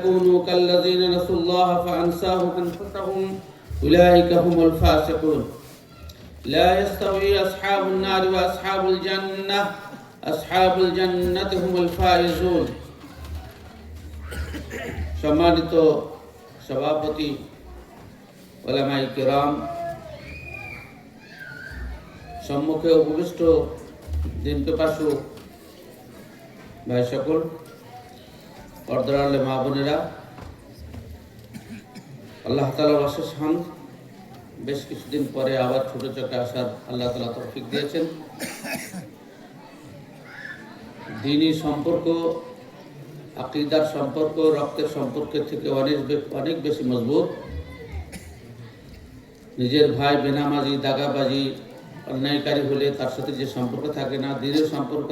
كونوا كالذين نسوا الله فأنساهم أنفسهم أولئك هم الفاسقون لا يستوي أصحاب النار وأصحاب الجنة أصحاب الجنة هم الفائزون সম্মানিত সভাপতি ওলামায়ে কিরাম, সম্মুখে উপবিষ্ট দিন পিপাসু ভাই সকল, পর্দার আড়ালে মা বোনেরা, আল্লাহ তাআলার অশেষ হামদ। বেশ কিছুদিন পরে আবার ছোট চোখে আসার আল্লাহ তাআলা তৌফিক দিয়েছেন। দ্বীনি সম্পর্ক, আকীদার সম্পর্ক রক্তের সম্পর্কের থেকে অনেক বেশি মজবুত। নিজের ভাই বেনামাজি, দাগাবাজি, অন্যায়কারী হলে তার সাথে যে সম্পর্ক থাকে না, দ্বীনের সম্পর্ক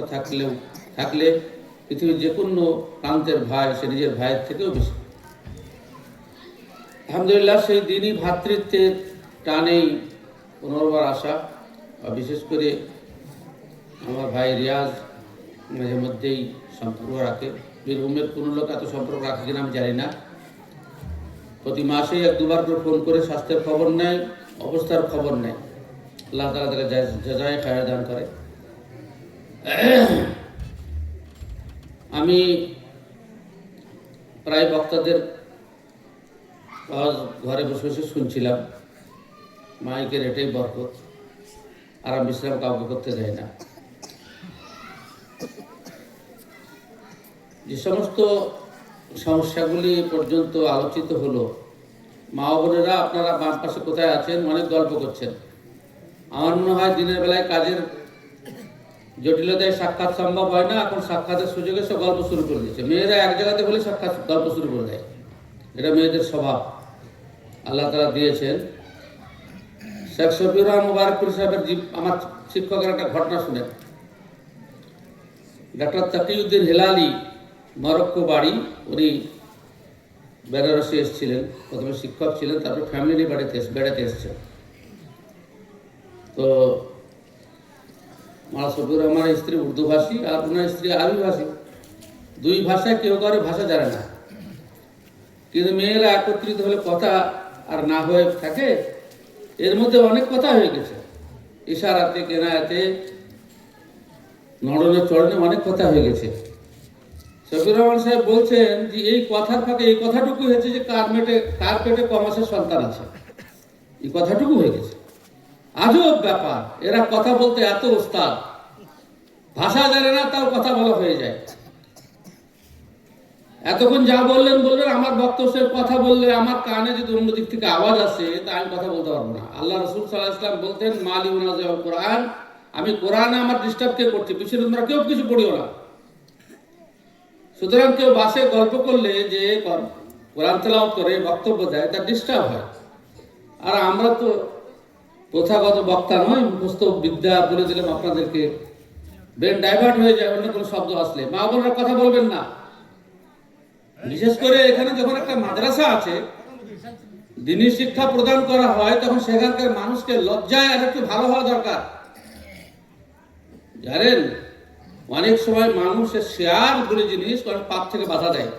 থাকলে পৃথিবীর যে কোনো প্রান্তের ভাই সে নিজের ভাইয়ের থেকেও বেশি। আলহামদুলিল্লাহ, সেই দ্বীনি ভ্রাতৃত্বের টানেই পুনর্বার আসা। বিশেষ করে আমার ভাই রিয়াজ মাঝে মধ্যেই সম্পর্ক রাখে। বীরভূমের কোনো লোক এত সম্পর্ক রাখে কিনা আমি জানি না। প্রতি মাসেই এক দুবার করে ফোন করে স্বাস্থ্যের খবর নেয়, অবস্থার খবর নেয়। আল্লাহ তাআলা তাকে জাযায়ে খায়র দান করে। আমি প্রায় বক্তাদের ঘরে বসে বসে শুনছিলাম, মাইকের এটাই বরকত, আরাম বিশ্রাম কাউকে করতে দেয় না। যে সমস্ত সমস্যাগুলি পর্যন্ত আলোচিত হলো, মা বোনেরা আপনারা বাম পাশে কোথায় আছেন, অনেক গল্প করছেন। আমার মনে হয় দিনের বেলায় কাজের জটিলতায় সাক্ষাৎ সম্ভব হয় না। এখন সাক্ষাতের সুযোগে সব গল্প শুরু করে দিয়েছে। মেয়েরা এক জায়গাতে বলে সাক্ষাৎ গল্প শুরু করে দেয়, এটা মেয়েদের স্বভাব আল্লাহ তাআলা দিয়েছেন। শেখ শফিউর রহমান মুবারকপুর সাহেবের আমার শিক্ষকের একটা ঘটনা শুনেন। ডক্টর তাকিউদ্দিন হেলালি, মরক্কো বাড়ি, উনি বেনারসে এসেছিলেন। প্রথমে শিক্ষক ছিলেন, তারপর ফ্যামিলি বেড়াতে এসেছেন। তো মারা শফিউর রহমানের স্ত্রী উর্দু ভাষী আর ওনার স্ত্রী আরবি ভাষী। দুই ভাষায় কেউ কারো ভাষা জানে না, কিন্তু মেয়েরা একত্রিত হলে কথা আর না হয়ে থাকে। এর মধ্যে অনেক কথা হয়ে গেছে, ইশারাতে, কেনায়াতে, নড়নে চড়নে অনেক কথা হয়ে গেছে। শফিউর রহমান সাহেব বলছেন যে এই কথার ফাঁকে এই কথাটুকু হয়েছে যে কার পেটে কমাসের সন্তান আছে, এই কথাটুকু হয়ে গেছে। আজব ব্যাপার, এরা কথা বলতে এত ওস্তাদ, ভাষা জানে না তাও কথা বলা হয়ে যায়। এতক্ষণ যা বললেন, আমার বক্তব্যের কথা বললে আমার কানে যদি অন্য দিক থেকে আওয়াজ আসে তা আমি কথা বলতে পারবো না। আল্লাহ রাসূল সাল্লাল্লাহু আলাইহি ওয়াসাল্লাম বলতেন, মালি উনাজিল কোরআন, আমি কোরআনে আমার ডিস্টার্ব কে করছি, পিছনে তোমরা কেউ কিছু পড়িও না। সুতরাং কেউ বাসে গল্প করলে, যে কোরআন তেলাওয়াত করে বক্তব্য দেয়, তার ডিস্টার্ব হয়। আর আমরা তো প্রথাগত বক্তা নয়, মুখস্থ বিদ্যা বলে দিলাম আপনাদেরকে, ব্রেন ডাইভার্ট হয়ে যায় অন্য কোনো শব্দ আসলে। মা বোনেরা কথা বলবেন না। বিশেষ করে এখানে যখন একটা মাদ্রাসা আছে, দ্বীনি শিক্ষা প্রদান করা হয়, তখন সেখানকার মানুষকে লজ্জায় আর একটু ভালো হওয়া দরকার। জানেন, অনেক সময় মানুষের শেয়ার বলে জিনিস পাপ থেকে বাধা দেয়।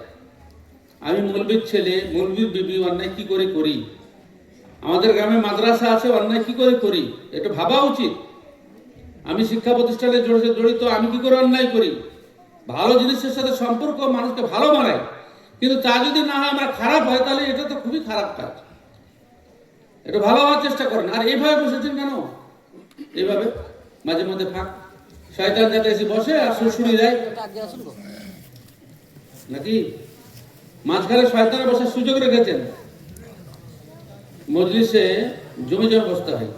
আমি মৌলবীর ছেলে, মৌলবীর বিবি, অন্যায় কি করে করি? আমাদের গ্রামে মাদ্রাসা আছে, অন্যায় কি করে করি? এটা ভাবা উচিত। আমি শিক্ষা প্রতিষ্ঠানে জড়িত, আমি কি করে অন্যায় করি? ভালো জিনিসের সাথে সম্পর্ক মানুষকে ভালো বানায়, কিন্তু তা যদি না হয়, আমরা খারাপ হয়, তাহলে এটা তো খুবই খারাপ কাজ। এটা ভালো হওয়ার চেষ্টা করেন। আর এইভাবে বসেছেন কেন? এইভাবে মাঝে মধ্যে ফাঁক শয়তান যাতে এসে বসে আর শুশুড়ি দেয় নাকি? মাঝখানে শয়তানে বসার সুযোগ রেখেছেন। মজলিসে জমে বসতে হয়।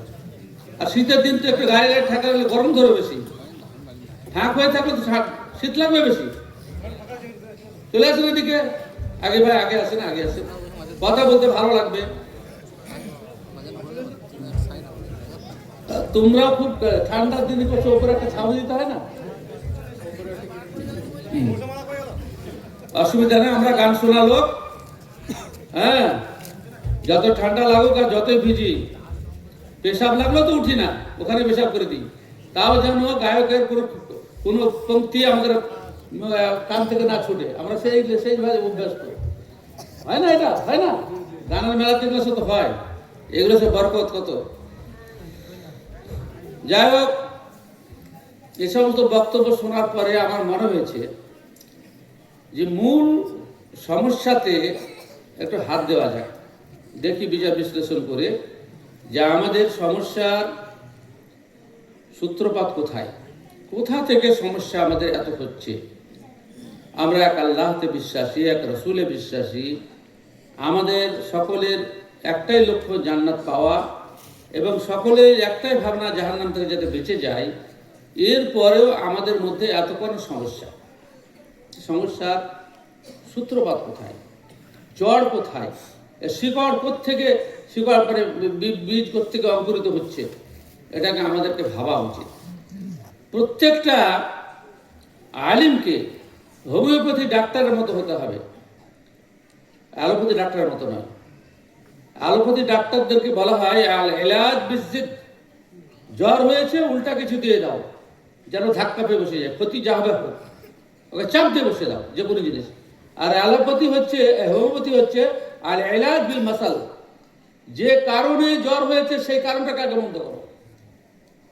আর শীতের দিন তো একটু গায়ে ঠাকা হলে গরম ধরে বেশি, ফাঁক হয়ে থাকলে তো শীত লাগবে বেশি। চলে আসুন এদিকে, আগে ভাই, আগে আসেন, আগে আসেন, কথা বলতে ভালো লাগবে। তোমরা খুব ঠান্ডার দিনে করছো, উপরে একটা ছাউনি দিতে হয় না? অসুবিধা নেই, আমরা গান শোনা লোক। হ্যাঁ, যত ঠান্ডা লাগুক আর যতই ভিজি, পেশাব লাগলো তো উঠি না, ওখানে পেশাব করে দিই। তাও যেন গায়কের কোনো পংক্তি আমাদের কান থেকে না ছুটে, আমরা সেইভাবে অভ্যস্ত। হয় না? এটা হয় না? গানের মেলাতে এগুলো তো হয়, এগুলো সে বরকত কত। যাই হোক, এ সমস্ত বক্তব্য শোনার পরে আমার মনে হয়েছে যে মূল সমস্যাতে একটু হাত দেওয়া যায়, দেখি বিচার বিশ্লেষণ করে যে আমাদের সমস্যার সূত্রপাত কোথায়, কোথা থেকে সমস্যা আমাদের এত হচ্ছে। আমরা এক আল্লাহতে বিশ্বাসী, এক রসুলে বিশ্বাসী, আমাদের সকলের একটাই লক্ষ্য জান্নাত পাওয়া, এবং সকলের একটাই ভাবনা জাহান্নাম থেকে যাতে বেঁচে যায়। এরপরেও আমাদের মধ্যে এত কোনো সমস্যা, সমস্যার সূত্রপাত কোথায়, জড় কোথায়, শিকড় কোত্থেকে, শিকড় মানে বীজ কোত্থেকে অঙ্কুরিত হচ্ছে, এটাকে আমাদেরকে ভাবা উচিত। প্রত্যেকটা আলিমকে হোমিওপ্যাথি ডাক্তারের মতো হতে হবে, অ্যালোপ্যাথি ডাক্তারের মতো নয়। অ্যালোপ্যাথি ডাক্তারদেরকে বলা হয় আল ইলাজ বিজিদ, জ্বর হয়েছে উল্টা কিছু দিয়ে দাও যেন ধাক্কা পেয়ে বসে যায়, ক্ষতি যা হবে হোক, ওকে চাপ দিয়ে বসে দাও যে কোনো জিনিস। আর অ্যালোপ্যাথি হচ্ছে, হোমিওপ্যাথি হচ্ছে আল ইলাজ বিল মাসাল, যে কারণে জ্বর হয়েছে সেই কারণটাকে আগে বন্ধ করো।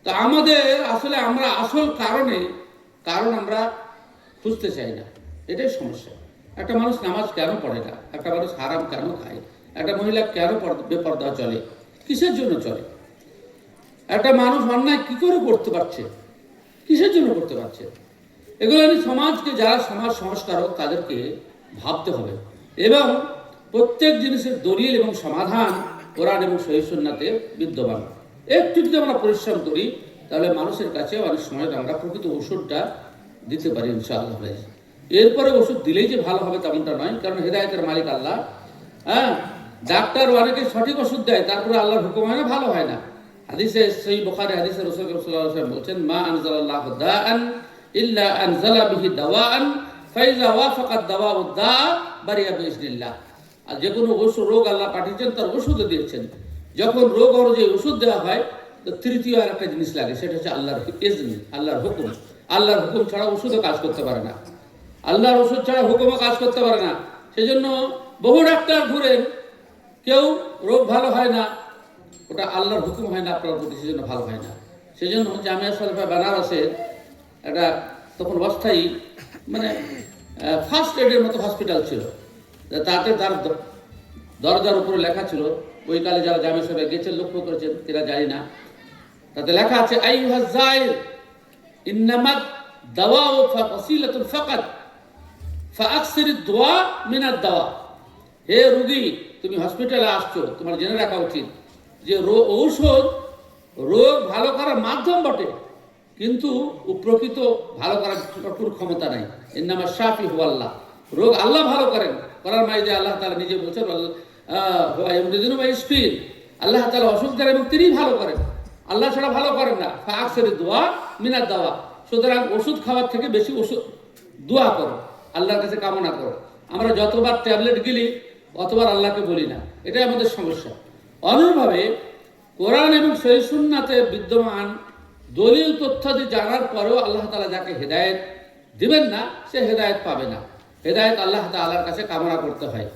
তো আমাদের আসলে আমরা আসল কারণ আমরা খুঁজতে চাই না, এটাই সমস্যা। একটা মানুষ নামাজ কেন পড়ে না, একটা মানুষ হারাম কেন খায়, একটা মহিলা কেন বেপর্দা চলে, কিসের জন্য চলে, একটা মানুষ অন্যায় কি করে করতে পারছে, কিসের জন্য করতে পারছে, এগুলো আমি সমাজকে, যারা সমাজ সংস্কারক তাদেরকে ভাবতে হবে। এবং প্রত্যেক জিনিসের দলিল এবং সমাধান কোরআন এবং সহিহ সুন্নাতে বিদ্যমান। একটু যদি আমরা পরিশ্রম করি তাহলে মানুষের কাছে অনেক সময় আমরা প্রকৃত ওষুধটা দিতে পারি ইনশাআল্লাহ। এরপরে ওষুধ দিলেই যে ভালো হবে তেমনটা নয়, কারণ হেদায়েতের মালিক আল্লাহ। হ্যাঁ, ডাক্তার অনেকে সঠিক ওষুধ দেয়, তারপরে আল্লাহর হুকুম হয় না, ভালো হয় না। হাদিসে সহিহ বুখারী হাদিসে রাসূল সাল্লাল্লাহু আলাইহি ওয়াসাল্লাম বলেছেন, মা আনজালাল্লাহু দাআন ইল্লা আনজালা বিহি দাওয়াআন ফাইজা ওয়াফাকাত দাওয়াউ দা বারিয়া বিইজনিল্লাহ। আর যে কোনো রোগ আল্লাহ পাঠিয়েছেন তার ওষুধও দিয়েছেন। যখন রোগ অনুযায়ী ওষুধ দেওয়া হয় তো তৃতীয় আর একটা জিনিস লাগে, সেটা হচ্ছে আল্লাহর ইজনি, আল্লাহর হুকুম। আল্লাহর হুকুম ছাড়া ওষুধও কাজ করতে পারে না, আল্লাহর ওষুধ ছাড়া হুকুমও কাজ করতে পারে না। সেজন্য বহু ডাক্তার ঘুরেন, কেউ রোগ ভালো হয় না, ওটা আল্লাহর হুকুম হয় না আপনার প্রতি, সেজন্য ভালো হয় না। সেজন্য জামিয়া শরীফা বেনারসের একটা তখন অস্থায়ী মানে ফার্স্ট এডের মতো হসপিটাল ছিল, তাতে তার দরজার উপরে লেখা ছিল, ওই কালে যারা জামিয়া শরীফে গেছেন লক্ষ্য করেছেন এরা জানি না, তাতে লেখা আছে আইয়ুহাজ যায়ের ইন্নামাদ দাওয়াউ ফাসিলাতুন ফাকাত ফাআকসিরিদ দুআ মিনাদ দাওয়া। হে রোগী, তুমি হসপিটালে আসছো, তোমার জেনে রাখা উচিত যে ঔষধ রোগ ভালো করার মাধ্যম বটে, কিন্তু প্রকৃত ভালো করার কোনো ক্ষমতা নাই। ইন্নামা শাফি হু আল্লাহ, রোগ আল্লাহ ভালো করেন, করার মাঝে আল্লাহ তাআলা নিজে বলছেন আল্লাহ তাআলা অসুখ দেন এবং তিনি ভালো করেন, আল্লাহ ছাড়া ভালো করেন না। ফাআকসিরিদ দুআ মিনাদ দাওয়া, সুতরাং ওষুধ খাওয়ার থেকে বেশি ওষুধ দোয়া করো, আল্লাহর কাছে কামনা করো। আমরা যতবার ট্যাবলেট গিলি অতবার আল্লাহকে বলি না, এটাই আমাদের সমস্যা। অনুরূপভাবে কোরআন এবং সহিহ সুন্নাতে বিদ্যমান দলিল তথ্যাদি জানার পরেও আল্লাহ তাআলা যাকে হেদায়েত দিবেন না, সে হেদায়েত পাবে না। হেদায়েত আল্লাহ তাআলার কাছে কামনা করতে হয়।